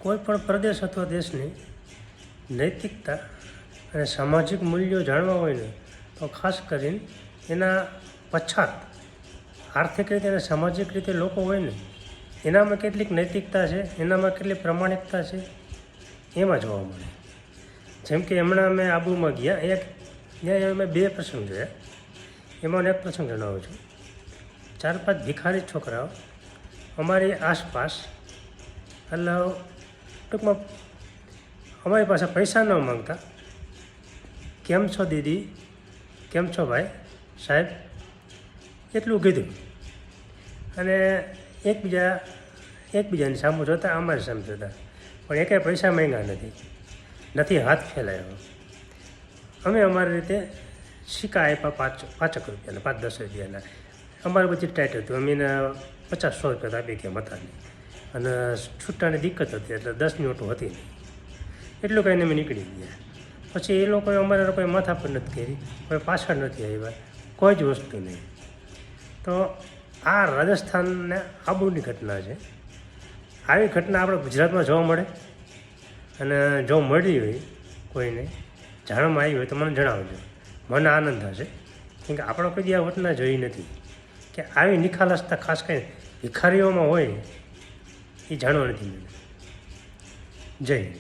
કોઈપણ પ્રદેશ અથવા દેશની નૈતિકતા અને સામાજિક મૂલ્યો જાણવા હોય ને તો ખાસ કરીને એના પછાત આર્થિક રીતે અને સામાજિક રીતે લોકો હોય ને એનામાં કેટલીક નૈતિકતા છે, એનામાં કેટલી પ્રમાણિકતા છે એમાં જોવા મળે. જેમ કે હમણાં અમે આબુમાં ગયા, ત્યાં અમે 2 પ્રસંગ જોયા. એમાં એક પ્રસંગ જણાવું છું. 4-5 ભિખારી છોકરાઓ અમારી આસપાસ, એટલે ટૂંકમાં અમારી પાસે પૈસા ન માંગતા, કેમ છો દીદી, કેમ છો ભાઈ, સાહેબ, એટલું કીધું. અને એકબીજાની સામું જોતા, અમારી સામે જોતા, પણ એકેય પૈસા માંગ્યા નથી હાથ ફેલાયો. અમે અમારી રીતે સિક્કા આપ્યા 5 રૂપિયાના, 5-10 રૂપિયાના. અમારું બજેટ ટાઈટ હતું, અમે એને 50-100 રૂપિયા આપી ગયા હતા નહીં. અને છૂટાની દિક્કત હતી એટલે 10ની નોટો હતી નહીં. એટલું કહીને અમે નીકળી ગયા. પછી એ લોકોએ અમારા કોઈ માથા પર નથી કરી, કોઈ પાછળ નથી આવ્યા, કોઈ જ વસ્તુ નહીં. તો આ રાજસ્થાનને આબુની ઘટના છે. આવી ઘટના આપણે ગુજરાતમાં જોવા મળે, અને જો મળી હોય કોઈને જાણવામાં આવી હોય તો મને જણાવજો, મને આનંદ થશે. કેમ કે આપણે કોઈ આ ઘટના જોઈ નથી કે આવી નિખાલસતા ખાસ કરીને ભિખારીઓમાં હોય એ જાણવા નથી મળે. જય હિન્દ.